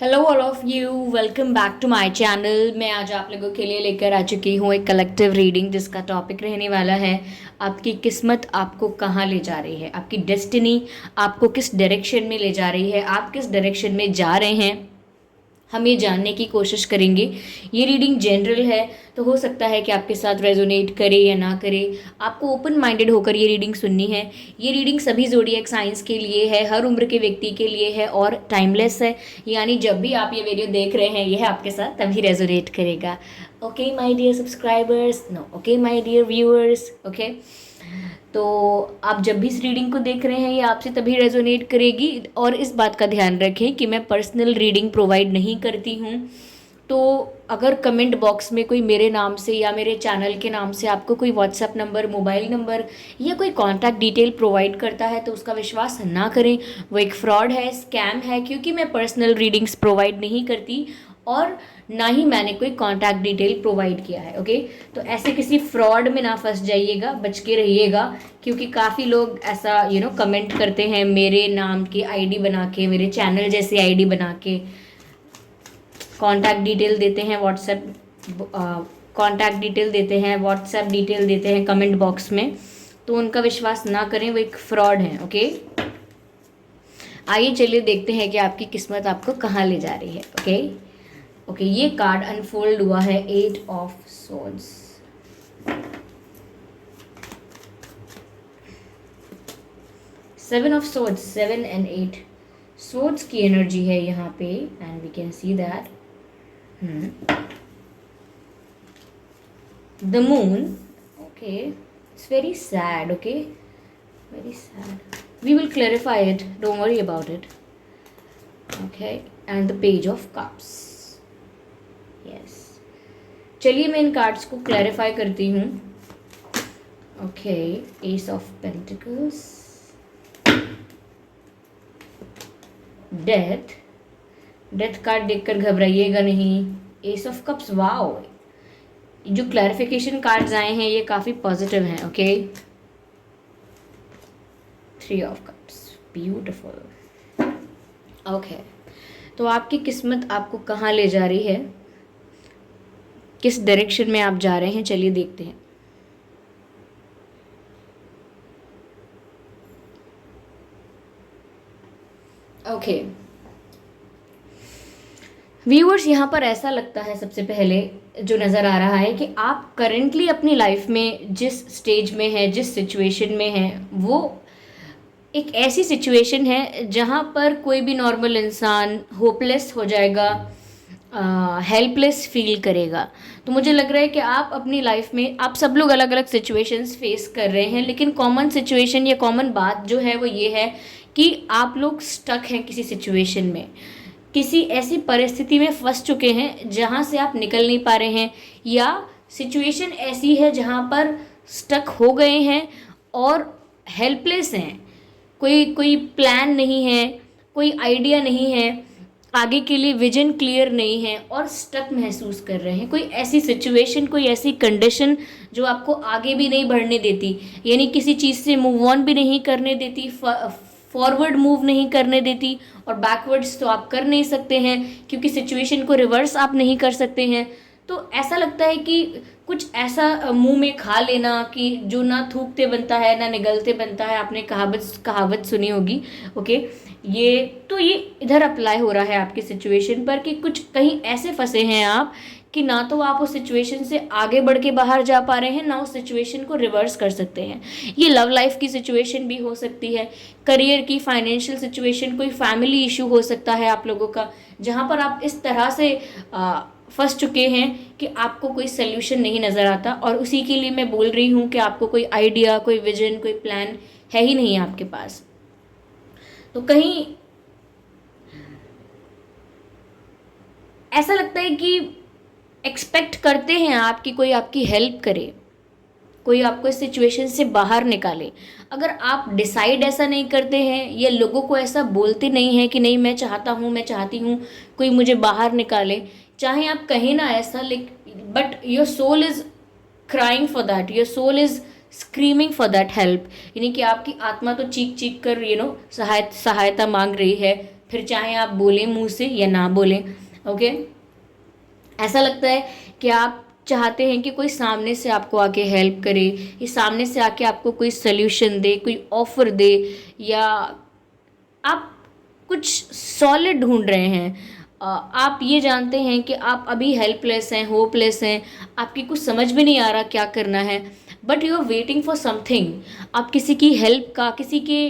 Hello all of you, welcome back to my channel. मैं आज आप लोगों के लिए लेकर आ चुकी हूँ एक कलेक्टिव रीडिंग जिसका टॉपिक रहने वाला है आपकी किस्मत आपको कहाँ ले जा रही है, आपकी डेस्टिनी आपको किस डायरेक्शन में ले जा रही है, आप किस डायरेक्शन में जा रहे हैं, हम ये जानने की कोशिश करेंगे। ये रीडिंग जनरल है तो हो सकता है कि आपके साथ रेजोनेट करे या ना करे। आपको ओपन माइंडेड होकर ये रीडिंग सुननी है। ये रीडिंग सभी ज़ोडिएक साइंस के लिए है, हर उम्र के व्यक्ति के लिए है और टाइमलेस है। यानी जब भी आप ये वीडियो देख रहे हैं यह आपके साथ तभी रेजोनेट करेगा। Okay my dear subscribers, no okay my dear viewers, okay. तो आप जब भी इस रीडिंग को देख रहे हैं ये आपसे तभी रेजोनेट करेगी। और इस बात का ध्यान रखें कि मैं पर्सनल रीडिंग प्रोवाइड नहीं करती हूँ। तो अगर कमेंट बॉक्स में कोई मेरे नाम से या मेरे चैनल के नाम से आपको कोई व्हाट्सएप नंबर, मोबाइल नंबर या कोई कॉन्टैक्ट डिटेल प्रोवाइड करता है तो उसका विश्वास ना करें। वो एक फ्रॉड है, स्कैम है, क्योंकि मैं पर्सनल रीडिंग्स प्रोवाइड नहीं करती और ना ही मैंने कोई कॉन्टैक्ट डिटेल प्रोवाइड किया है। ओके, तो ऐसे किसी फ्रॉड में ना फंस जाइएगा, बच के रहिएगा। क्योंकि काफ़ी लोग ऐसा कमेंट करते हैं मेरे नाम की आईडी बना के, मेरे चैनल जैसी आईडी बना के कॉन्टैक्ट डिटेल देते हैं, कॉन्टैक्ट डिटेल देते हैं, व्हाट्सएप डिटेल देते हैं कमेंट बॉक्स में। तो उनका विश्वास ना करें, वो एक फ्रॉड है। ओके, आइए चलिए देखते हैं कि आपकी किस्मत आपको कहाँ ले जा रही है। ओके ओके, ये कार्ड अनफोल्ड हुआ है 8 of swords. Seven of swords, 7 and 8 swords की एनर्जी है यहाँ पे and we can see that the moon. Okay, it's very sad. Okay, very sad. We will clarify it, don't worry about it. Okay, and the page of cups. Yes, चलिए मैं इन cards को clarify करती हूँ। Okay, S of pentacles, death. Death card देखकर घबराइएगा नहीं। S of cups, wow, जो clarification cards आए हैं ये काफ़ी पॉजिटिव हैं। Okay, 3 of cups, beautiful. Okay, तो आपकी किस्मत आपको कहाँ ले जा रही है, किस डायरेक्शन में आप जा रहे हैं, चलिए देखते हैं। ओके व्यूअर्स, यहाँ पर ऐसा लगता है सबसे पहले जो नज़र आ रहा है कि आप करेंटली अपनी लाइफ में जिस स्टेज में हैं, जिस सिचुएशन में हैं, वो एक ऐसी सिचुएशन है जहाँ पर कोई भी नॉर्मल इंसान होपलेस हो जाएगा, हेल्पलेस फील करेगा। तो मुझे लग रहा है कि आप अपनी लाइफ में, आप सब लोग अलग अलग सिचुएशंस फेस कर रहे हैं, लेकिन कॉमन सिचुएशन या कॉमन बात जो है वो ये है कि आप लोग स्टक हैं किसी सिचुएशन में, किसी ऐसी परिस्थिति में फंस चुके हैं जहाँ से आप निकल नहीं पा रहे हैं, या सिचुएशन ऐसी है जहाँ पर स्टक हो गए हैं और हेल्पलेस हैं। कोई कोई प्लान नहीं है, कोई आइडिया नहीं है, आगे के लिए विजन क्लियर नहीं है और स्टक महसूस कर रहे हैं। कोई ऐसी सिचुएशन, कोई ऐसी कंडीशन जो आपको आगे भी नहीं बढ़ने देती, यानी किसी चीज़ से मूव ऑन भी नहीं करने देती, फॉरवर्ड मूव नहीं करने देती, और बैकवर्ड्स तो आप कर नहीं सकते हैं क्योंकि सिचुएशन को रिवर्स आप नहीं कर सकते हैं। तो ऐसा लगता है कि कुछ ऐसा मुंह में खा लेना कि जो ना थूकते बनता है ना निगलते बनता है। आपने कहावत सुनी होगी। ओके, ये इधर अप्लाई हो रहा है आपकी सिचुएशन पर कि कुछ कहीं ऐसे फंसे हैं आप कि ना तो आप उस सिचुएशन से आगे बढ़ के बाहर जा पा रहे हैं, ना उस सिचुएशन को रिवर्स कर सकते हैं। ये लव लाइफ की सिचुएशन भी हो सकती है, करियर की, फाइनेंशियल सिचुएशन, कोई फैमिली इशू हो सकता है आप लोगों का, जहाँ पर आप इस तरह से फंस चुके हैं कि आपको कोई सोल्यूशन नहीं नज़र आता। और उसी के लिए मैं बोल रही हूँ कि आपको कोई आइडिया, कोई विजन, कोई प्लान है ही नहीं आपके पास। तो कहीं ऐसा लगता है कि एक्सपेक्ट करते हैं आप कि कोई आपकी हेल्प करे, कोई आपको इस सिचुएशन से बाहर निकाले। अगर आप डिसाइड ऐसा नहीं करते हैं या लोगों को ऐसा बोलते नहीं हैं कि नहीं मैं चाहता हूँ, मैं चाहती हूँ कोई मुझे बाहर निकाले, चाहे आप कहें ना ऐसा, but your soul is crying for that, your soul is screaming for that help. यानी कि आपकी आत्मा तो चीख चीख कर सहायता मांग रही है, फिर चाहे आप बोलें मुंह से या ना बोलें। ओके, ऐसा लगता है कि आप चाहते हैं कि कोई सामने से आपको आके हेल्प करे, या सामने से आके आपको कोई सोल्यूशन दे, कोई ऑफर दे, या आप कुछ सॉलिड ढूंढ रहे हैं। आप ये जानते हैं कि आप अभी हेल्पलेस हैं, होपलेस हैं, आपकी कुछ समझ भी नहीं आ रहा क्या करना है, but you are waiting for something. आप किसी की हेल्प का, किसी के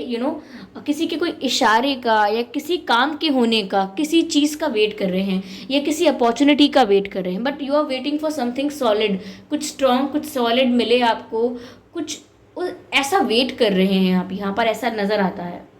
किसी के कोई इशारे का, या किसी काम के होने का, किसी चीज़ का वेट कर रहे हैं, या किसी अपॉर्चुनिटी का वेट कर रहे हैं, but you are waiting for something solid. कुछ स्ट्रॉन्ग, कुछ सॉलिड मिले आपको, कुछ ऐसा वेट कर रहे हैं आप, यहाँ पर ऐसा नज़र आता है।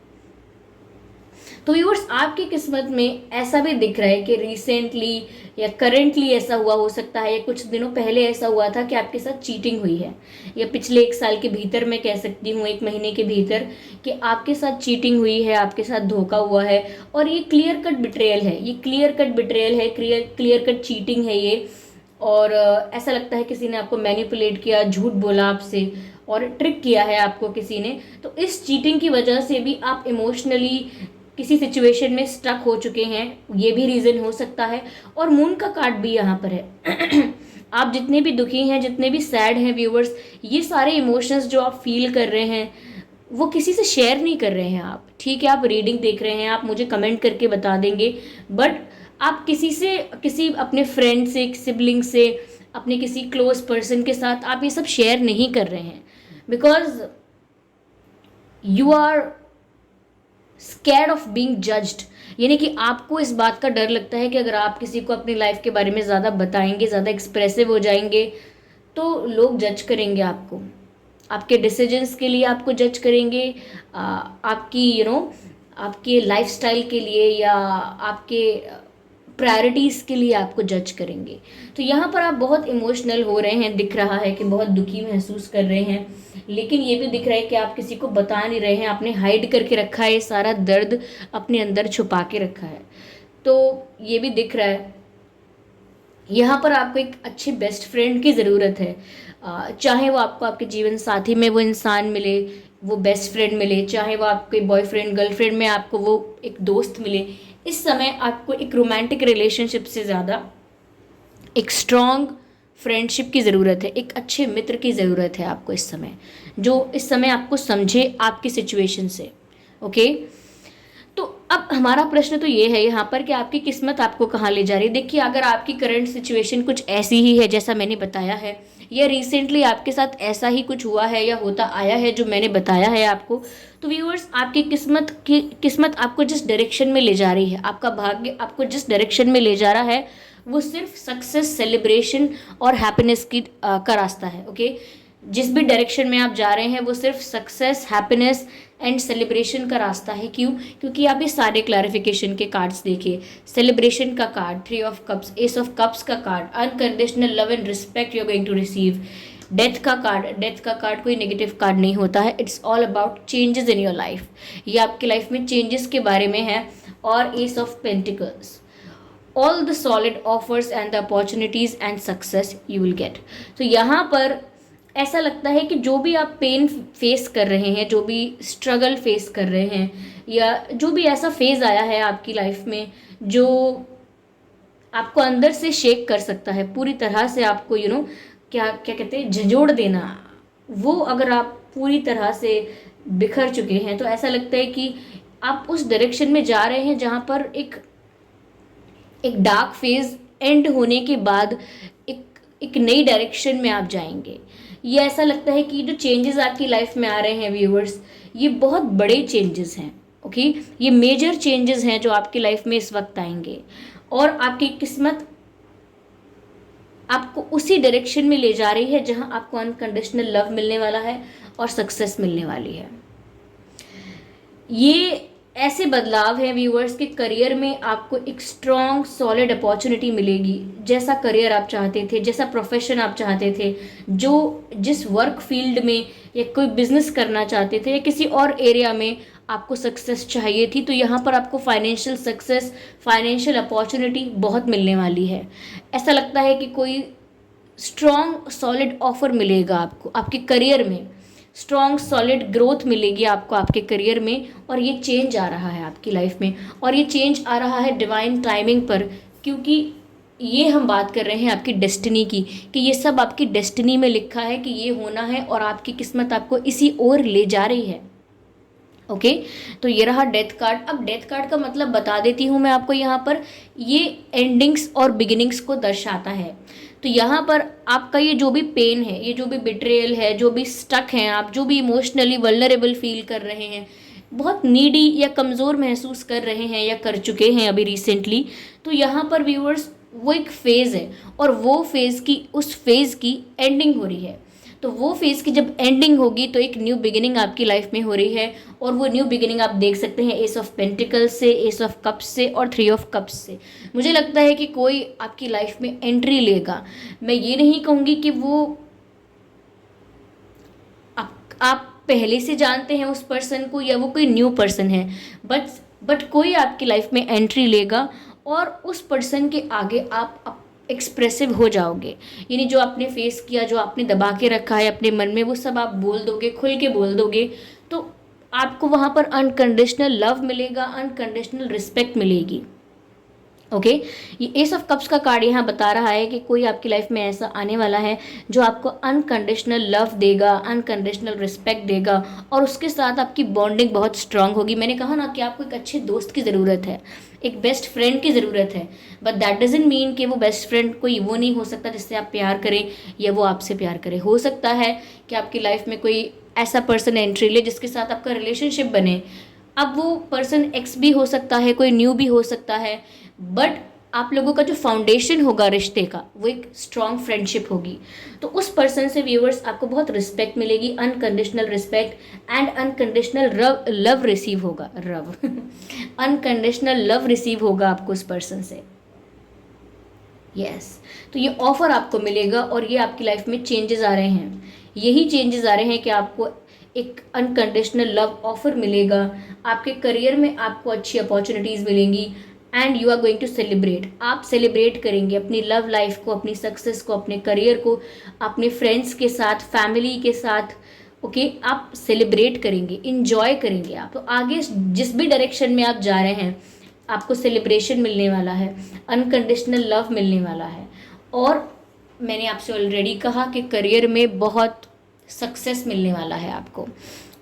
तो व्यूअर्स, आपकी किस्मत में ऐसा भी दिख रहा है कि रिसेंटली या करंटली ऐसा हुआ हो सकता है, या कुछ दिनों पहले ऐसा हुआ था कि आपके साथ चीटिंग हुई है, या पिछले 1 साल के भीतर, मैं कह सकती हूँ 1 महीने के भीतर, कि आपके साथ चीटिंग हुई है, आपके साथ धोखा हुआ है। और ये क्लियर कट बिट्रेयल है, ये क्लियर कट बिट्रेयल है, क्लियर कट चीटिंग है ये। और ऐसा लगता है किसी ने आपको मैनिपुलेट किया, झूठ बोला आपसे, और ट्रिक किया है आपको किसी ने। तो इस चीटिंग की वजह से भी आप इमोशनली किसी सिचुएशन में स्टक हो चुके हैं, ये भी रीज़न हो सकता है। और मून का कार्ड भी यहाँ पर है। आप जितने भी दुखी हैं, जितने भी सैड हैं व्यूअर्स, ये सारे इमोशंस जो आप फील कर रहे हैं, वो किसी से शेयर नहीं कर रहे हैं आप। ठीक है, आप रीडिंग देख रहे हैं, आप मुझे कमेंट करके बता देंगे, बट आप किसी अपने फ्रेंड से, सिबलिंग से, अपने किसी क्लोज पर्सन के साथ आप ये सब शेयर नहीं कर रहे हैं, because you are scared of being judged. यानी कि आपको इस बात का डर लगता है कि अगर आप किसी को अपनी लाइफ के बारे में ज़्यादा बताएंगे, ज़्यादा एक्सप्रेसिव हो जाएंगे, तो लोग जज करेंगे आपको, आपके डिसीजंस के लिए आपको जज करेंगे, आपकी आपके लाइफस्टाइल के लिए, या आपके प्रायोरिटीज़ के लिए आपको जज करेंगे। तो यहाँ पर आप बहुत इमोशनल हो रहे हैं, दिख रहा है कि बहुत दुखी महसूस कर रहे हैं, लेकिन ये भी दिख रहा है कि आप किसी को बता नहीं रहे हैं, आपने हाइड करके रखा है, ये सारा दर्द अपने अंदर छुपा के रखा है। तो ये भी दिख रहा है यहाँ पर आपको एक अच्छी बेस्ट फ्रेंड की ज़रूरत है। चाहे वो आपको आपके जीवन साथी में वो इंसान मिले, वो बेस्ट फ्रेंड मिले, चाहे वो आपके बॉयफ्रेंड गर्लफ्रेंड में आपको वो एक दोस्त मिले। इस समय आपको एक रोमांटिक रिलेशनशिप से ज़्यादा एक स्ट्रॉन्ग फ्रेंडशिप की ज़रूरत है, एक अच्छे मित्र की ज़रूरत है आपको इस समय, जो इस समय आपको समझे आपकी सिचुएशन से। ओके, तो अब हमारा प्रश्न तो ये है यहाँ पर कि आपकी किस्मत आपको कहाँ ले जा रही है। देखिए, अगर आपकी करंट सिचुएशन कुछ ऐसी ही है जैसा मैंने बताया है, या रिसेंटली आपके साथ ऐसा ही कुछ हुआ है या होता आया है जो मैंने बताया है आपको, तो व्यूअर्स, आपकी किस्मत आपको जिस डायरेक्शन में ले जा रही है, आपका भाग्य आपको जिस डायरेक्शन में ले जा रहा है, वो सिर्फ सक्सेस, सेलिब्रेशन और हैप्पीनेस का रास्ता है। ओके, जिस भी डायरेक्शन में आप जा रहे हैं वो सिर्फ सक्सेस, हैप्पीनेस एंड सेलिब्रेशन का रास्ता है। क्यों? क्योंकि आप ये सारे क्लैरिफिकेशन के कार्ड्स देखिए, सेलिब्रेशन का card, 3 of cups, ace of cups का card, unconditional love and respect you are going to receive. Death का कार्ड कोई नेगेटिव कार्ड नहीं होता है, it's all about changes in your life. ये आपके लाइफ में चेंजेस के बारे में है। और S of pentacles, all the solid offers and the opportunities and success you will get. तो यहाँ पर ऐसा लगता है कि जो भी आप पेन फेस कर रहे हैं, जो भी स्ट्रगल फेस कर रहे हैं, या जो भी ऐसा फेज़ आया है आपकी लाइफ में जो आपको अंदर से शेक कर सकता है, पूरी तरह से आपको क्या क्या कहते हैं, झंझोड़ देना, वो अगर आप पूरी तरह से बिखर चुके हैं, तो ऐसा लगता है कि आप उस डायरेक्शन में जा रहे हैं जहाँ पर एक डार्क फेज एंड होने के बाद एक नई डायरेक्शन में आप जाएंगे। ये ऐसा लगता है कि जो चेंजेस आपकी लाइफ में आ रहे हैं व्यूअर्स, ये बहुत बड़े चेंजेस हैं। ओके, ये मेजर चेंजेस हैं जो आपकी लाइफ में इस वक्त आएंगे, और आपकी किस्मत आपको उसी डायरेक्शन में ले जा रही है जहां आपको अनकंडीशनल लव मिलने वाला है और सक्सेस मिलने वाली है। ये ऐसे बदलाव हैं व्यूअर्स के करियर में, आपको एक स्ट्रॉन्ग सॉलिड अपॉर्चुनिटी मिलेगी। जैसा करियर आप चाहते थे, जैसा प्रोफेशन आप चाहते थे, जिस वर्क फील्ड में या कोई बिजनेस करना चाहते थे, या किसी और एरिया में आपको सक्सेस चाहिए थी, तो यहाँ पर आपको फाइनेंशियल सक्सेस, फाइनेंशियल अपॉर्चुनिटी बहुत मिलने वाली है। ऐसा लगता है कि कोई स्ट्रॉन्ग सॉलिड ऑफर मिलेगा आपको आपके करियर में। स्ट्रॉन्ग सॉलिड ग्रोथ मिलेगी आपको आपके करियर में, और ये चेंज आ रहा है आपकी लाइफ में, और ये चेंज आ रहा है डिवाइन टाइमिंग पर, क्योंकि ये हम बात कर रहे हैं आपकी डेस्टिनी की, कि ये सब आपकी डेस्टिनी में लिखा है कि ये होना है, और आपकी किस्मत आपको इसी ओर ले जा रही है। ओके तो ये रहा डेथ कार्ड। अब डेथ कार्ड का मतलब बता देती हूँ मैं आपको यहाँ पर, ये एंडिंग्स और बिगिनिंग्स को दर्शाता है। तो यहाँ पर आपका ये जो भी पेन है, ये जो भी बिट्रेयल है, जो भी स्टक हैं आप, जो भी इमोशनली वल्नरेबल फील कर रहे हैं, बहुत नीडी या कमज़ोर महसूस कर रहे हैं या कर चुके हैं अभी रिसेंटली, तो यहाँ पर व्यूअर्स वो एक फ़ेज़ है, और वो फेज़ की, उस फेज़ की एंडिंग हो रही है। तो वो फेज़ की जब एंडिंग होगी तो एक न्यू बिगिनिंग आपकी लाइफ में हो रही है, और वो न्यू बिगिनिंग आप देख सकते हैं एस ऑफ पेंटिकल्स से, एस ऑफ कप्स से और 3 ऑफ कप्स से। मुझे लगता है कि कोई आपकी लाइफ में एंट्री लेगा। मैं ये नहीं कहूँगी कि वो आप पहले से जानते हैं उस पर्सन को या वो कोई न्यू पर्सन है, बट कोई आपकी लाइफ में एंट्री लेगा, और उस पर्सन के आगे आप एक्सप्रेसिव हो जाओगे। यानी जो आपने फेस किया, जो आपने दबा के रखा है अपने मन में, वो सब आप बोल दोगे, खुल के बोल दोगे, तो आपको वहाँ पर अनकंडीशनल लव मिलेगा, अनकंडीशनल रिस्पेक्ट मिलेगी। ओके ये एस ऑफ कप्स का कार्ड यहाँ बता रहा है कि कोई आपकी लाइफ में ऐसा आने वाला है जो आपको अनकंडीशनल लव देगा, अनकंडीशनल रिस्पेक्ट देगा, और उसके साथ आपकी बॉन्डिंग बहुत स्ट्रांग होगी। मैंने कहा ना कि आपको एक अच्छे दोस्त की ज़रूरत है, एक बेस्ट फ्रेंड की ज़रूरत है, बट दैट डजंट मीन कि वो बेस्ट फ्रेंड कोई वो नहीं हो सकता जिससे आप प्यार करें या वो आपसे प्यार करे। हो सकता है कि आपकी लाइफ में कोई ऐसा पर्सन एंट्री ले जिसके साथ आपका रिलेशनशिप बने। अब वो पर्सन एक्स भी हो सकता है, कोई न्यू भी हो सकता है, बट आप लोगों का जो फाउंडेशन होगा रिश्ते का वो एक स्ट्रॉन्ग फ्रेंडशिप होगी। तो उस पर्सन से व्यूअर्स आपको बहुत रिस्पेक्ट मिलेगी, unconditional respect and unconditional love receive होगा, अनकंडीशनल लव रिसीव होगा आपको उस पर्सन से। यस तो ये ऑफर आपको मिलेगा, और ये आपकी लाइफ में चेंजेस आ रहे हैं, यही चेंजेस आ रहे हैं कि आपको एक अनकंडीशनल लव ऑफर मिलेगा, आपके करियर में आपको अच्छी अपॉर्चुनिटीज़ मिलेंगी, and you are going to celebrate. आप सेलिब्रेट करेंगे अपनी लव लाइफ को, अपनी सक्सेस को, अपने करियर को, अपने फ्रेंड्स के साथ, फैमिली के साथ। ओके आप सेलिब्रेट करेंगे, इंजॉय करेंगे आप। तो आगे जिस भी डायरेक्शन में आप जा रहे हैं आपको सेलिब्रेशन मिलने वाला है, अनकंडीशनल लव मिलने वाला है, और मैंने आपसे ऑलरेडी कहा कि करियर में बहुत सक्सेस मिलने वाला है आपको।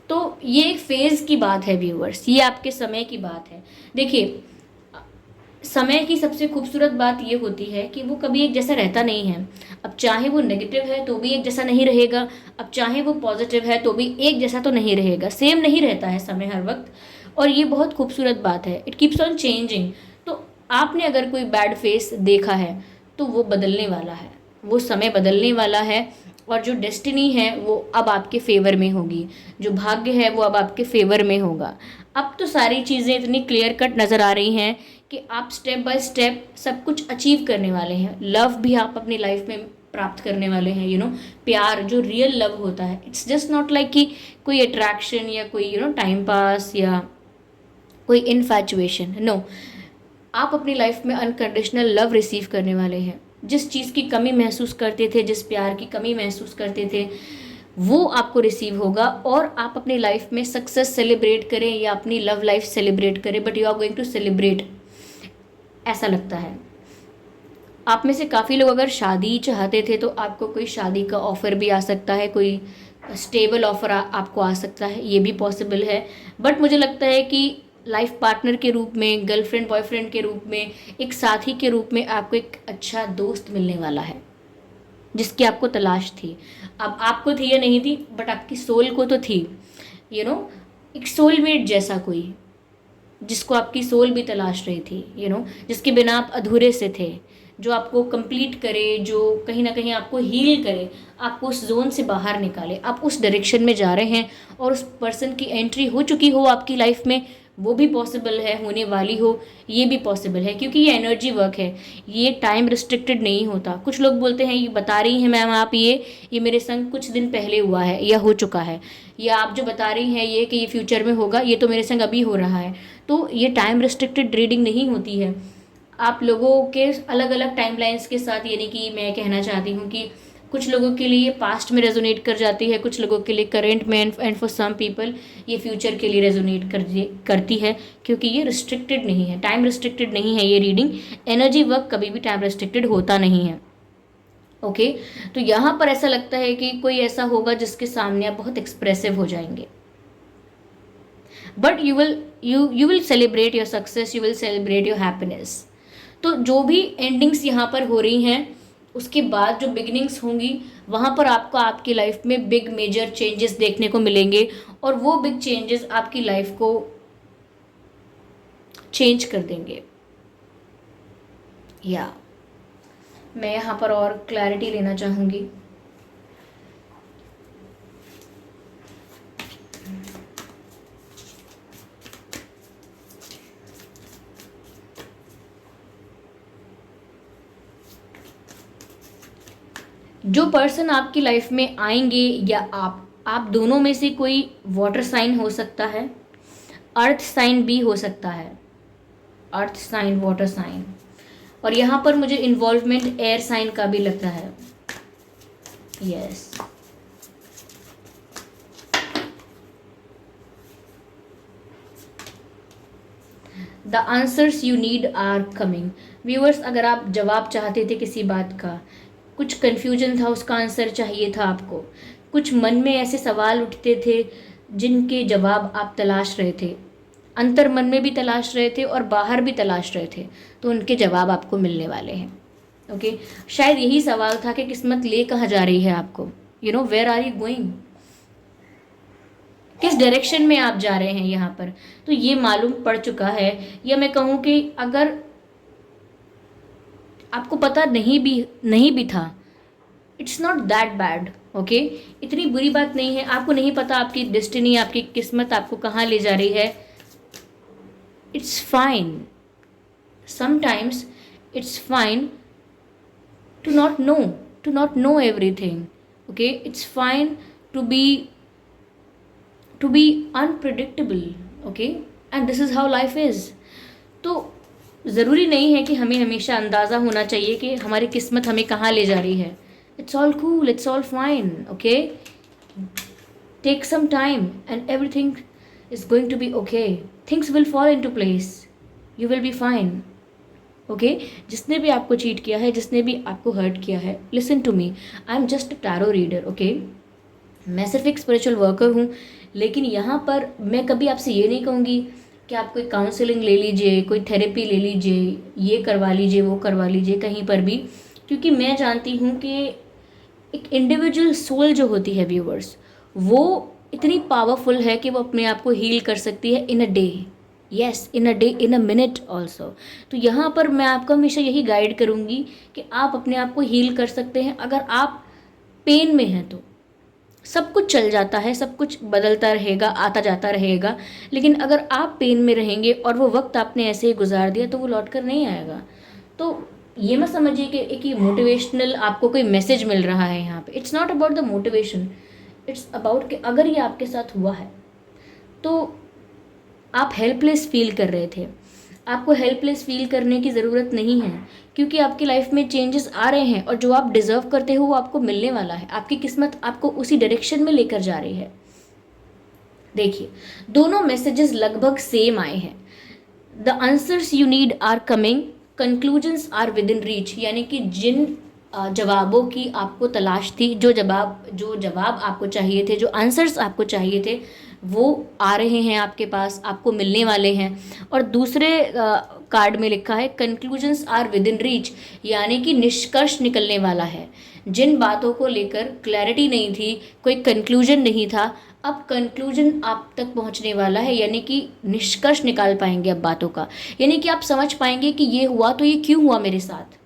तो ये एक फेज़ की बात है व्यूअर्स, ये आपके समय की बात है। देखिए समय की सबसे खूबसूरत बात ये होती है कि वो कभी एक जैसा रहता नहीं है। अब चाहे वो नेगेटिव है तो भी एक जैसा नहीं रहेगा, अब चाहे वो पॉजिटिव है तो भी एक जैसा तो नहीं रहेगा, सेम नहीं रहता है समय हर वक्त, और ये बहुत खूबसूरत बात है। It keeps on changing. तो आपने अगर कोई बैड फेस देखा है तो वो बदलने वाला है, वो समय बदलने वाला है, और जो डेस्टिनी है वो अब आपके फेवर में होगी, जो भाग्य है वो अब आपके फेवर में होगा। अब तो सारी चीज़ें इतनी क्लियर कट नज़र आ रही हैं कि आप स्टेप बाय स्टेप सब कुछ अचीव करने वाले हैं। लव भी आप अपनी लाइफ में प्राप्त करने वाले हैं। प्यार जो रियल लव होता है, इट्स जस्ट नॉट लाइक कि कोई अट्रैक्शन या कोई टाइम पास या कोई इनफैचुएशन। नो, आप अपनी लाइफ में अनकंडीशनल लव रिसीव करने वाले हैं। जिस चीज़ की कमी महसूस करते थे, जिस प्यार की कमी महसूस करते थे, वो आपको रिसीव होगा, और आप अपनी लाइफ में सक्सेस सेलिब्रेट करें या अपनी लव लाइफ सेलिब्रेट करें, but you are going to celebrate, ऐसा लगता है। आप में से काफ़ी लोग अगर शादी चाहते थे तो आपको कोई शादी का ऑफ़र भी आ सकता है, कोई स्टेबल ऑफ़र आपको आ सकता है, ये भी पॉसिबल है। बट मुझे लगता है कि लाइफ पार्टनर के रूप में, गर्लफ्रेंड बॉयफ्रेंड के रूप में, एक साथी के रूप में आपको एक अच्छा दोस्त मिलने वाला है जिसकी आपको तलाश थी। अब आपको थी या नहीं थी, बट आपकी सोल को तो थी। एक सोलमेट जैसा कोई, जिसको आपकी सोल भी तलाश रही थी, जिसके बिना आप अधूरे से थे, जो आपको कंप्लीट करे, जो कहीं ना कहीं आपको हील करे, आपको उस जोन से बाहर निकाले। आप उस डायरेक्शन में जा रहे हैं, और उस पर्सन की एंट्री हो चुकी हो आपकी लाइफ में, वो भी पॉसिबल है, होने वाली हो, ये भी पॉसिबल है, क्योंकि ये एनर्जी वर्क है, ये टाइम रिस्ट्रिक्टेड नहीं होता। कुछ लोग बोलते हैं, ये बता रही हैं मैम आप, ये मेरे संग कुछ दिन पहले हुआ है या हो चुका है, या आप जो बता रही हैं ये कि ये फ्यूचर में होगा, ये तो मेरे संग अभी हो रहा है। तो ये टाइम रिस्ट्रिक्टेड रीडिंग नहीं होती है। आप लोगों के अलग अलग टाइमलाइंस के साथ, यानी कि मैं कहना चाहती हूँ कि कुछ लोगों के लिए पास्ट में रेजोनेट कर जाती है, कुछ लोगों के लिए करेंट में, एंड फॉर सम पीपल ये फ्यूचर के लिए रेजोनेट करती है, क्योंकि ये रिस्ट्रिक्टेड नहीं है, टाइम रिस्ट्रिक्टेड नहीं है ये रीडिंग। एनर्जी वर्क कभी भी टाइम रिस्ट्रिक्टेड होता नहीं है। ओके, तो यहाँ पर ऐसा लगता है कि कोई ऐसा होगा जिसके सामने आप बहुत एक्सप्रेसिव हो जाएंगे, but you will celebrate your success, you will celebrate your happiness. तो जो भी एंडिंग्स यहाँ पर हो रही हैं, उसके बाद जो बिगिनिंग्स होंगी, वहाँ पर आपको आपकी लाइफ में बिग मेजर चेंजेस देखने को मिलेंगे, और वो बिग चेंजेस आपकी लाइफ को चेंज कर देंगे। या मैं यहाँ पर और क्लैरिटी लेना चाहूँगी। जो पर्सन आपकी लाइफ में आएंगे, या आप दोनों में से कोई वाटर साइन हो सकता है, अर्थ साइन भी हो सकता है, अर्थ साइन, वाटर साइन, और यहाँ पर मुझे इन्वॉल्वमेंट एयर साइन का भी लगता है। Yes, the answers you need are coming. Viewers, अगर आप जवाब चाहते थे किसी बात का, कुछ कन्फ्यूजन था, उसका आंसर चाहिए था आपको, कुछ मन में ऐसे सवाल उठते थे जिनके जवाब आप तलाश रहे थे, अंतर मन में भी तलाश रहे थे और बाहर भी तलाश रहे थे, तो उनके जवाब आपको मिलने वाले हैं। ओके, शायद यही सवाल था कि किस्मत ले कहाँ जा रही है आपको, you know where are you going, किस डायरेक्शन में आप जा रहे हैं यहाँ पर। तो ये मालूम पड़ चुका है, या मैं कहूँ कि अगर आपको पता नहीं भी था, it's not that bad. Okay, इतनी बुरी बात नहीं है। आपको नहीं पता आपकी डेस्टिनी, आपकी किस्मत आपको कहाँ ले जा रही है, it's fine. Sometimes it's fine to not know everything. Okay, it's fine to be unpredictable. Okay, and this is how life is. तो ज़रूरी नहीं है कि हमें हमेशा अंदाज़ा होना चाहिए कि हमारी किस्मत हमें कहाँ ले जा रही है। It's all cool, it's all fine. Okay, take some time and everything is going to be okay. Things will fall into place, you will be fine. Okay, जिसने भी आपको चीट किया है, जिसने भी आपको हर्ट किया है, listen to me, I am just a tarot reader. Okay, मैं सिर्फ एक स्पिरिचुअल वर्कर हूँ, लेकिन यहाँ पर मैं कभी आपसे ये नहीं कहूँगी कि आप कोई काउंसलिंग ले लीजिए, कोई थेरेपी ले लीजिए, ये करवा लीजिए, वो करवा लीजिए, कहीं पर भी, क्योंकि मैं जानती हूँ कि एक इंडिविजुअल सोल जो होती है व्यूवर्स, वो इतनी पावरफुल है कि वो अपने आप को हील कर सकती है in a day. Yes, in a day, in a minute also. तो यहाँ पर मैं आपको हमेशा यही गाइड करूँगी कि आप अपने आप को हील कर सकते हैं। अगर आप पेन में हैं तो सब कुछ चल जाता है, सब कुछ बदलता रहेगा, आता जाता रहेगा, लेकिन अगर आप पेन में रहेंगे और वो वक्त आपने ऐसे ही गुजार दिया तो वो लौट कर नहीं आएगा। तो ये मत समझिए कि एक ही मोटिवेशनल आपको कोई मैसेज मिल रहा है यहाँ पे। It's not about the motivation, it's about कि अगर ये आपके साथ हुआ है तो आप हेल्पलेस फील कर रहे थे। आपको हेल्पलेस फील करने की ज़रूरत नहीं है, क्योंकि आपकी लाइफ में चेंजेस आ रहे हैं और जो आप डिज़र्व करते हो वो आपको मिलने वाला है। आपकी किस्मत आपको उसी डायरेक्शन में लेकर जा रही है। देखिए, दोनों मैसेजेस लगभग सेम आए हैं। The answers you need are coming, conclusions are within reach, यानी कि जिन जवाबों की आपको तलाश थी, जो जवाब आपको चाहिए थे, जो आंसर्स आपको चाहिए थे, वो आ रहे हैं आपके पास, आपको मिलने वाले हैं। और दूसरे कार्ड में लिखा है conclusions are within reach, यानी कि निष्कर्ष निकलने वाला है। जिन बातों को लेकर क्लैरिटी नहीं थी, कोई कंक्लूजन नहीं था, अब कंक्लूजन आप तक पहुंचने वाला है, यानी कि निष्कर्ष निकाल पाएंगे अब बातों का। यानी कि आप समझ पाएंगे कि ये हुआ तो ये क्यों हुआ मेरे साथ।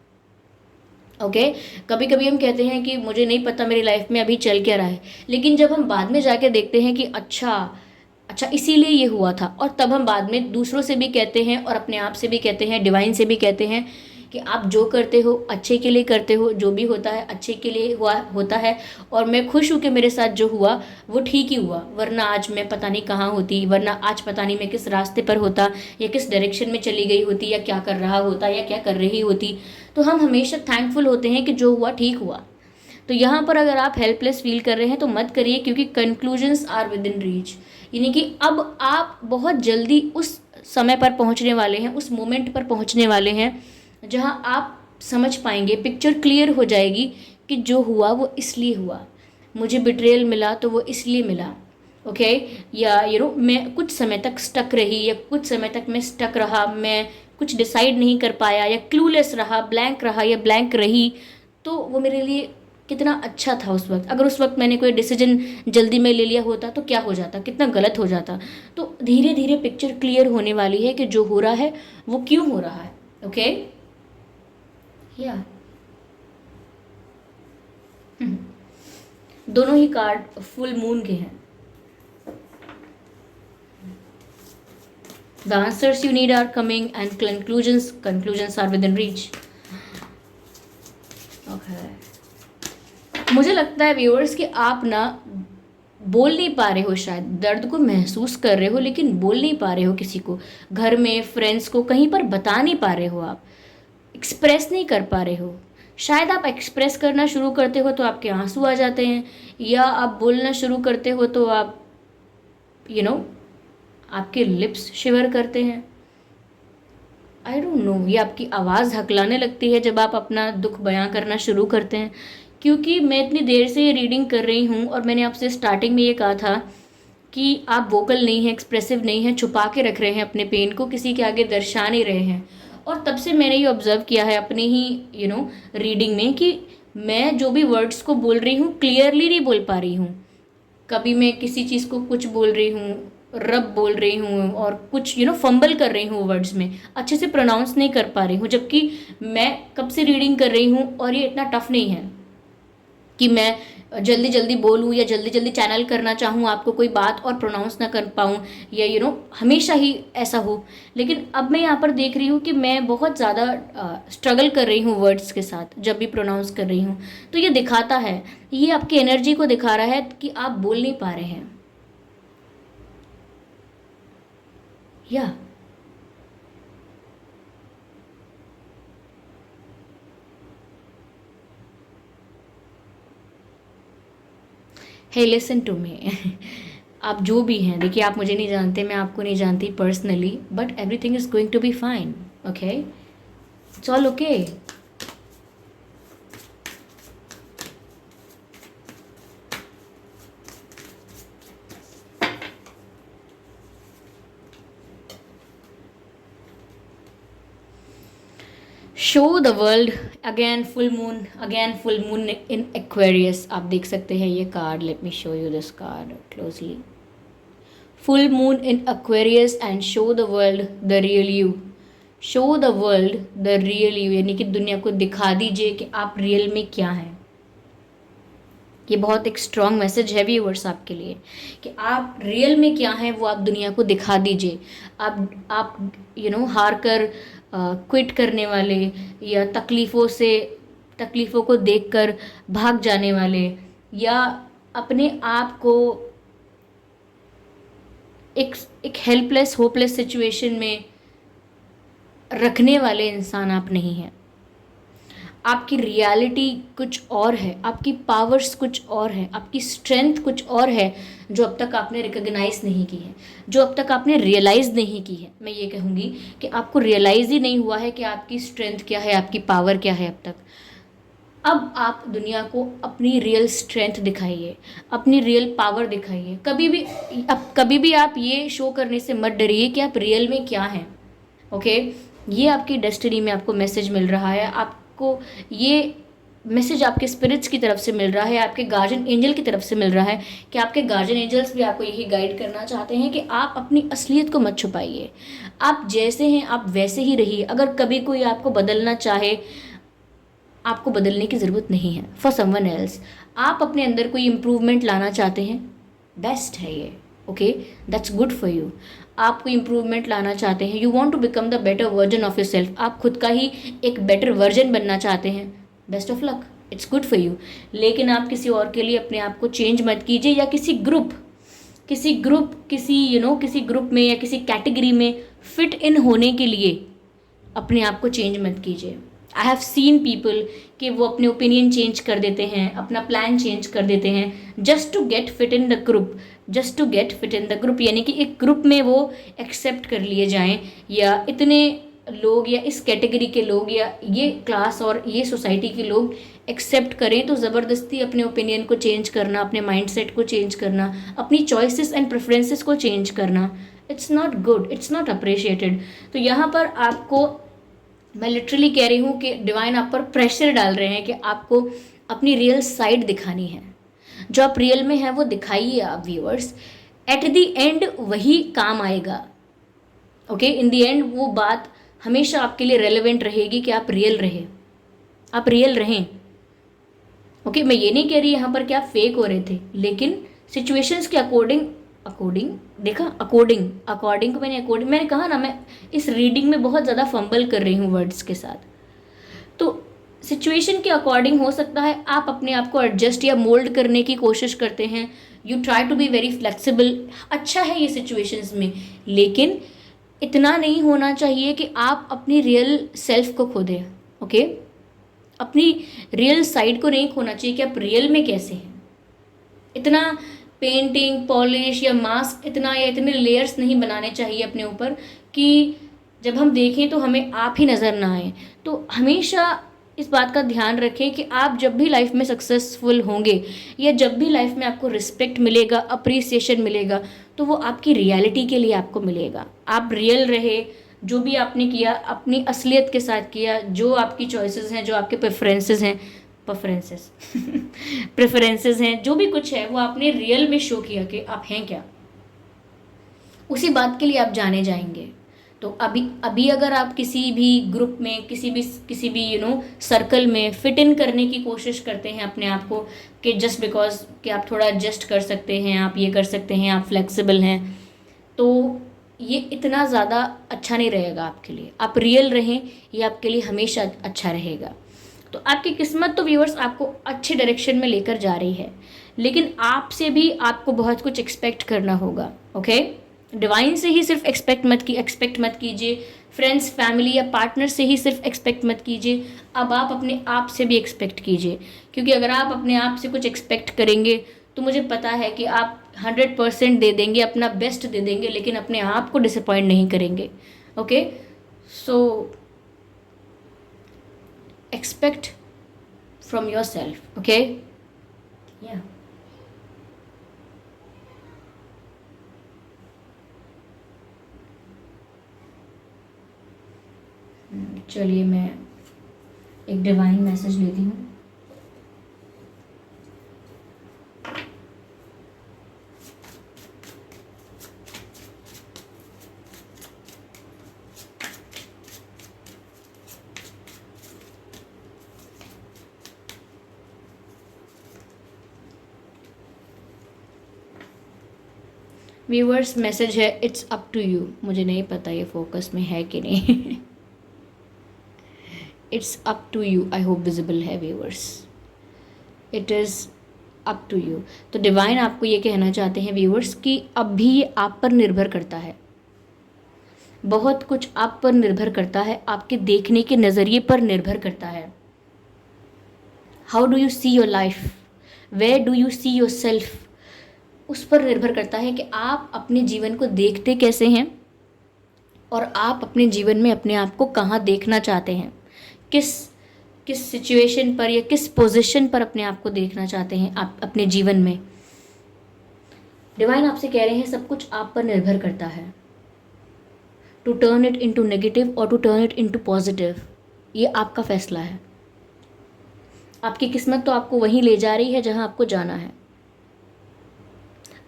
ओके, कभी कभी हम कहते हैं कि मुझे नहीं पता मेरी लाइफ में अभी चल क्या रहा है, लेकिन जब हम बाद में जाके देखते हैं कि अच्छा इसीलिए ये हुआ था, और तब हम बाद में दूसरों से भी कहते हैं और अपने आप से भी कहते हैं, डिवाइन से भी कहते हैं कि आप जो करते हो अच्छे के लिए करते हो, जो भी होता है अच्छे के लिए होता है, और मैं खुश हूँ कि मेरे साथ जो हुआ वो ठीक ही हुआ, वरना आज मैं पता नहीं कहाँ होती, वरना आज पता नहीं मैं किस रास्ते पर होता, या किस डायरेक्शन में चली गई होती, या क्या कर रहा होता, या क्या कर रही होती। तो हम हमेशा थैंकफुल होते हैं कि जो हुआ ठीक हुआ। तो यहाँ पर अगर आप हेल्पलेस फील कर रहे हैं तो मत करिए, क्योंकि conclusions are within reach. यानी कि अब आप बहुत जल्दी उस समय पर पहुँचने वाले हैं, उस मोमेंट पर पहुँचने वाले हैं जहाँ आप समझ पाएंगे, पिक्चर क्लियर हो जाएगी कि जो हुआ वो इसलिए हुआ, मुझे बिट्रेयल मिला तो वो इसलिए मिला, ओके। या मैं कुछ समय तक स्टक रही, या कुछ समय तक मैं स्टक रहा, मैं कुछ डिसाइड नहीं कर पाया, या क्लूलेस रहा, या ब्लैंक रही, तो वो मेरे लिए कितना अच्छा था उस वक्त। अगर उस वक्त मैंने कोई डिसीजन जल्दी में ले लिया होता तो क्या हो जाता, कितना गलत हो जाता। तो धीरे धीरे पिक्चर क्लियर होने वाली है कि जो हो रहा है वो क्यों हो रहा है, ओके। या दोनों ही कार्ड फुल मून के हैं। The answers you need are coming and conclusions are within reach. Okay. मुझे लगता है व्यूअर्स कि आप ना बोल नहीं पा रहे हो, शायद दर्द को महसूस कर रहे हो लेकिन बोल नहीं पा रहे हो किसी को, घर में, फ्रेंड्स को, कहीं पर बता नहीं पा रहे हो, आप एक्सप्रेस नहीं कर पा रहे हो। शायद आप एक्सप्रेस करना शुरू करते हो तो आपके आंसू आ जाते हैं, या आप बोलना शुरू करते हो तो आप आपके लिप्स शिवर करते हैं। आई डोंट नो, ये आपकी आवाज़ हकलाने लगती है जब आप अपना दुख बयां करना शुरू करते हैं। क्योंकि मैं इतनी देर से ये रीडिंग कर रही हूँ और मैंने आपसे स्टार्टिंग में ये कहा था कि आप वोकल नहीं हैं, एक्सप्रेसिव नहीं हैं, छुपा के रख रहे हैं अपने पेन को, किसी के आगे दर्शा नहीं रहे हैं। और तब से मैंने ये ऑब्ज़र्व किया है अपनी ही रीडिंग में कि मैं जो भी वर्ड्स को बोल रही हूँ क्लियरली नहीं बोल पा रही हूँ। कभी मैं किसी चीज़ को कुछ बोल रही हूँ, रब बोल रही हूँ, और कुछ फंबल कर रही हूँ, वर्ड्स में अच्छे से प्रोनाउंस नहीं कर पा रही हूँ। जबकि मैं कब से रीडिंग कर रही हूँ और ये इतना टफ नहीं है कि मैं जल्दी जल्दी बोलूँ या जल्दी जल्दी चैनल करना चाहूँ आपको कोई बात और प्रोनाउंस ना कर पाऊँ, या हमेशा ही ऐसा हो। लेकिन अब मैं यहाँ पर देख रही हूँ कि मैं बहुत ज़्यादा स्ट्रगल कर रही हूँ वर्ड्स के साथ जब भी प्रोनाउंस कर रही हूँ। तो ये दिखाता है, ये आपकी एनर्जी को दिखा रहा है कि आप बोल नहीं पा रहे हैं। या हे लिसन टू मी। आप जो भी हैं, देखिए आप मुझे नहीं जानते, मैं आपको नहीं जानती personally, but everything is going to be fine, okay, it's all okay. Show the world, again full moon in Aquarius. आप देख सकते हैं ये card, let me show you this card closely. Full moon in Aquarius and show the world the real you. Show the world the real you, यानी कि दुनिया को दिखा दीजिए कि आप रियल में क्या हैं। ये बहुत एक स्ट्रॉन्ग मैसेज है व्यूअर्स आपके लिए कि आप रियल में क्या हैं वो आप दुनिया को दिखा दीजिए। आप हार कर क्विट करने वाले, या तकलीफ़ों को देखकर भाग जाने वाले, या अपने आप को एक हेल्पलेस होपलेस सिचुएशन में रखने वाले इंसान आप नहीं हैं। आपकी रियलिटी कुछ और है, आपकी पावर्स कुछ और है, आपकी स्ट्रेंथ कुछ और है जो अब तक आपने रिकॉग्नाइज नहीं की है, जो अब तक आपने रियलाइज़ नहीं की है। मैं ये कहूँगी कि आपको रियलाइज़ ही नहीं हुआ है कि आपकी स्ट्रेंथ क्या है, आपकी पावर क्या है अब तक। अब आप दुनिया को अपनी रियल स्ट्रेंथ दिखाइए, अपनी रियल पावर दिखाइए। कभी भी आप ये शो करने से मत डरिए कि आप रियल में क्या हैं, ओके। ये आपकी डेस्टिनी में आपको मैसेज मिल रहा है, आपको ये मैसेज आपके स्पिरिट्स की तरफ से मिल रहा है, आपके गार्जियन एंजल की तरफ से मिल रहा है कि आपके गार्जियन एंजल्स भी आपको यही गाइड करना चाहते हैं कि आप अपनी असलियत को मत छुपाइए। आप जैसे हैं आप वैसे ही रहिए। अगर कभी कोई आपको बदलना चाहे, आपको बदलने की ज़रूरत नहीं है फॉर समवन एल्स। आप अपने अंदर कोई इम्प्रूवमेंट लाना चाहते हैं, बेस्ट है ये, okay, that's good for you. आप कोई इम्प्रूवमेंट लाना चाहते हैं, you want to become the better version of yourself, आप खुद का ही एक बेटर वर्जन बनना चाहते हैं, best of luck, it's good for you. लेकिन आप किसी और के लिए अपने आप को चेंज मत कीजिए, या किसी ग्रुप में या किसी कैटेगरी में फिट इन होने के लिए अपने आप को चेंज मत कीजिए। आई हैव सीन पीपल कि वो अपने ओपिनियन चेंज कर देते हैं, अपना प्लान चेंज कर देते हैं just to get fit in the group, just to get fit in the group, यानी कि एक ग्रुप में वो एक्सेप्ट कर लिए जाएं, या इतने लोग या इस कैटेगरी के लोग या ये क्लास और ये सोसाइटी के लोग एक्सेप्ट करें, तो ज़बरदस्ती अपने ओपिनियन को चेंज करना, अपने माइंडसेट को चेंज करना, अपनी चॉइसेस एंड प्रेफरेंसेस को चेंज करना, it's not good, it's not appreciated. तो यहाँ पर आपको मैं लिटरली कह रही हूँ कि डिवाइन आप पर प्रेशर डाल रहे हैं कि आपको अपनी रियल साइड दिखानी है, जो आप रियल में है वो दिखाइए आप व्यूअर्स। एट द एंड वही काम आएगा, ओके, इन द एंड वो बात हमेशा आपके लिए रेलेवेंट रहेगी कि आप रियल रहे, आप रियल रहें। ओके, मैं ये नहीं कह रही यहाँ पर कि आप फेक हो रहे थे, लेकिन सिचुएशंस के अकॉर्डिंग अकॉर्डिंग देखा, अकॉर्डिंग अकॉर्डिंग को मैंने कहा ना, मैं इस रीडिंग में बहुत ज़्यादा फंबल कर रही हूँ वर्ड्स के साथ। तो सिचुएशन के अकॉर्डिंग हो सकता है आप अपने आप को एडजस्ट या मोल्ड करने की कोशिश करते हैं, you try to be very flexible, अच्छा है ये सिचुएशंस में, लेकिन इतना नहीं होना चाहिए कि आप अपनी रियल सेल्फ को खो दें। ओके, अपनी रियल साइड को नहीं खोना चाहिए कि आप रियल में कैसे हैं। इतना पेंटिंग, पॉलिश या मास्क, इतना या इतने लेयर्स नहीं बनाने चाहिए अपने ऊपर कि जब हम देखें तो हमें आप ही नज़र ना आए। तो हमेशा इस बात का ध्यान रखें कि आप जब भी लाइफ में सक्सेसफुल होंगे या जब भी लाइफ में आपको रिस्पेक्ट मिलेगा, अप्रिसिएशन मिलेगा, तो वो आपकी रियलिटी के लिए आपको मिलेगा। आप रियल रहे, जो भी आपने किया अपनी असलियत के साथ किया, जो आपकी चॉइसेस हैं, जो आपके प्रेफरेंसेस हैं प्रेफरेंसेस हैं, जो भी कुछ है वो आपने रियल में शो किया कि आप हैं क्या, उसी बात के लिए आप जाने जाएंगे। तो अभी अगर आप किसी भी ग्रुप में, किसी भी सर्कल में फिट इन करने की कोशिश करते हैं अपने आप को कि जस्ट बिकॉज कि आप थोड़ा एडजस्ट कर सकते हैं, आप ये कर सकते हैं, आप फ्लेक्सिबल हैं, तो ये इतना ज़्यादा अच्छा नहीं रहेगा आपके लिए। आप रियल रहें, ये आपके लिए हमेशा अच्छा रहेगा। तो आपकी किस्मत तो व्यूअर्स आपको अच्छे डायरेक्शन में लेकर जा रही है, लेकिन आपसे भी आपको बहुत कुछ एक्सपेक्ट करना होगा। ओके, डिवाइन से ही सिर्फ एक्सपेक्ट मत कीजिए, फ्रेंड्स, फैमिली या पार्टनर से ही सिर्फ एक्सपेक्ट मत कीजिए, अब आप अपने आप से भी एक्सपेक्ट कीजिए। क्योंकि अगर आप अपने आप से कुछ एक्सपेक्ट करेंगे तो मुझे पता है कि आप 100% दे देंगे, अपना बेस्ट दे देंगे, लेकिन अपने आप को डिसअपॉइंट नहीं करेंगे। Okay, so expect from yourself, okay? Yeah. चलिए मैं एक डिवाइन मैसेज लेती हूँ। व्यूअर्स मैसेज है, इट्स अप टू यू। मुझे नहीं पता ये फोकस में है कि नहीं। It's up to you, I hope visible है viewers. It is up to you. तो डिवाइन आपको ये कहना चाहते हैं व्यूअर्स कि अब भी ये आप पर निर्भर करता है, बहुत कुछ आप पर निर्भर करता है, आपके देखने के नज़रिए पर निर्भर करता है। How do you see your life, where do you see yourself, उस पर निर्भर करता है कि आप अपने जीवन को देखते कैसे हैं और आप अपने जीवन में अपने आप को कहाँ देखना चाहते हैं, किस सिचुएशन पर या किस पोजीशन पर अपने आप को देखना चाहते हैं आप अपने जीवन में। डिवाइन आपसे कह रहे हैं सब कुछ आप पर निर्भर करता है, to turn it into negative और to turn it into positive, ये आपका फैसला है। आपकी किस्मत तो आपको वहीं ले जा रही है जहां आपको जाना है,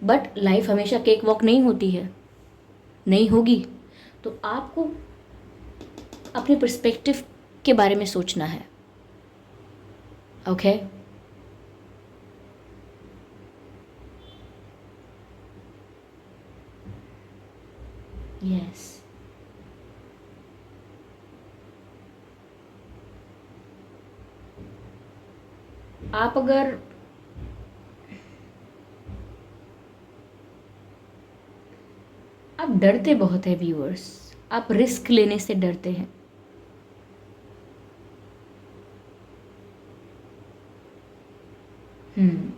बट लाइफ हमेशा केक वॉक नहीं होती है, नहीं होगी। तो आपको अपने पर्सपेक्टिव के बारे में सोचना है। ओके, यस, आप अगर आप डरते बहुत है व्यूअर्स, आप रिस्क लेने से डरते हैं। हम्म।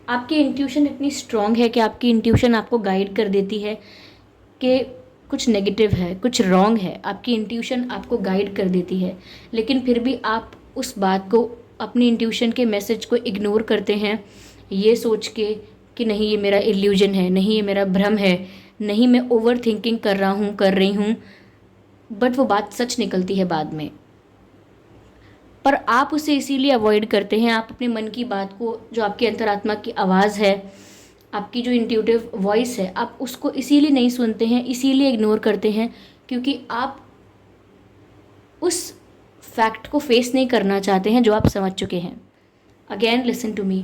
आपकी इंट्यूशन इतनी स्ट्रांग है कि आपकी इंट्यूशन आपको गाइड कर देती है कि कुछ नेगेटिव है, कुछ रॉन्ग है, आपकी इंट्यूशन आपको गाइड कर देती है, लेकिन फिर भी आप उस बात को, अपनी इंट्यूशन के मैसेज को इग्नोर करते हैं, ये सोच के कि नहीं ये मेरा इल्यूजन है, नहीं ये मेरा भ्रम है, नहीं मैं ओवर थिंकिंग कर रहा हूँ, कर रही हूँ। बट वो बात सच निकलती है बाद में। पर आप उसे इसीलिए अवॉइड करते हैं, आप अपने मन की बात को, जो आपकी अंतरात्मा की आवाज़ है, आपकी जो इंट्यूटिव वॉइस है, आप उसको इसीलिए नहीं सुनते हैं, इसीलिए इग्नोर करते हैं, क्योंकि आप उस फैक्ट को फेस नहीं करना चाहते हैं जो आप समझ चुके हैं। अगेन लिसन टू मी,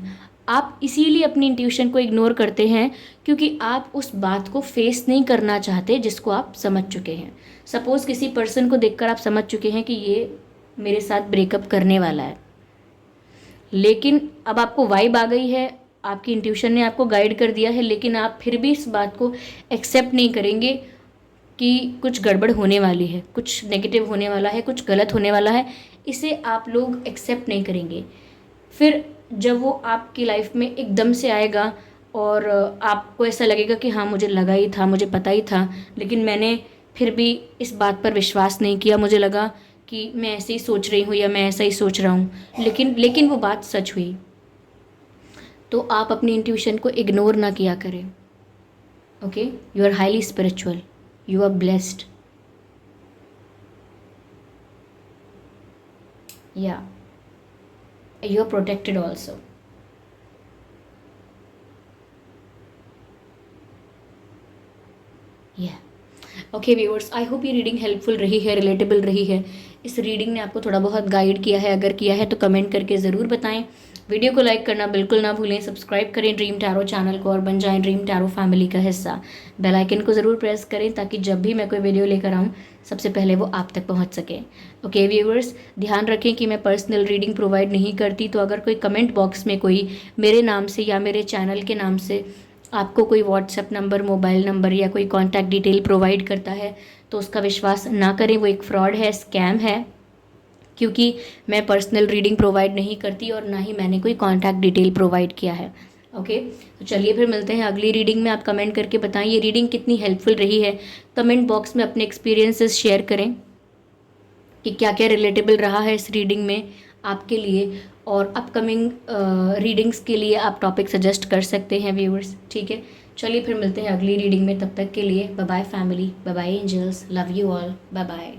आप इसीलिए अपनी इंट्यूशन को इग्नोर करते हैं क्योंकि आप उस बात को फेस नहीं करना चाहते जिसको आप समझ चुके हैं। सपोज़ किसी पर्सन को देखकर आप समझ चुके हैं कि ये मेरे साथ ब्रेकअप करने वाला है, लेकिन अब आपको वाइब आ गई है, आपकी इंट्यूशन ने आपको गाइड कर दिया है, लेकिन आप फिर भी इस बात को एक्सेप्ट नहीं करेंगे कि कुछ गड़बड़ होने वाली है, कुछ नेगेटिव होने वाला है, कुछ गलत होने वाला है, इसे आप लोग एक्सेप्ट नहीं करेंगे। फिर जब वो आपकी लाइफ में एकदम से आएगा और आपको ऐसा लगेगा कि हाँ मुझे लगा ही था, मुझे पता ही था, लेकिन मैंने फिर भी इस बात पर विश्वास नहीं किया, मुझे लगा कि मैं ऐसे ही सोच रही हूँ या मैं ऐसा ही सोच रहा हूँ, लेकिन वो बात सच हुई। तो आप अपनी इंट्यूशन को इग्नोर ना किया करें। Okay, you are highly spiritual, you are blessed, या यू आर प्रोटेक्टेड ऑल्सो। या ओके व्यूअर्स, आई होप ये रीडिंग हेल्पफुल रही है, रिलेटेबल रही है। इस रीडिंग ने आपको थोड़ा बहुत गाइड किया है, अगर किया है तो कमेंट करके ज़रूर बताएं। वीडियो को लाइक करना बिल्कुल ना भूलें, सब्सक्राइब करें ड्रीम टैरो चैनल को और बन जाएं ड्रीम टैरो फैमिली का हिस्सा। बेल आइकन को ज़रूर प्रेस करें ताकि जब भी मैं कोई वीडियो लेकर आऊँ सबसे पहले वो आप तक पहुँच सके। ओके व्यूअर्स, ध्यान रखें कि मैं पर्सनल रीडिंग प्रोवाइड नहीं करती, तो अगर कोई कमेंट बॉक्स में कोई मेरे नाम से या मेरे चैनल के नाम से आपको कोई व्हाट्सएप नंबर, मोबाइल नंबर या कोई कॉन्टैक्ट डिटेल प्रोवाइड करता है तो उसका विश्वास ना करें, वो एक फ्रॉड है, स्कैम है, क्योंकि मैं पर्सनल रीडिंग प्रोवाइड नहीं करती और ना ही मैंने कोई कॉन्टैक्ट डिटेल प्रोवाइड किया है। ओके, तो चलिए फिर मिलते हैं अगली रीडिंग में। आप कमेंट करके बताएं ये रीडिंग कितनी हेल्पफुल रही है। कमेंट बॉक्स में अपने एक्सपीरियंसेस शेयर करें कि क्या क्या रिलेटेबल रहा है इस रीडिंग में आपके लिए, और अपकमिंग रीडिंग्स के लिए आप टॉपिक सजेस्ट कर सकते हैं व्यूअर्स। ठीक है, चलिए फिर मिलते हैं अगली रीडिंग में। तब तक के लिए bye bye family, bye bye angels, love you all, bye bye.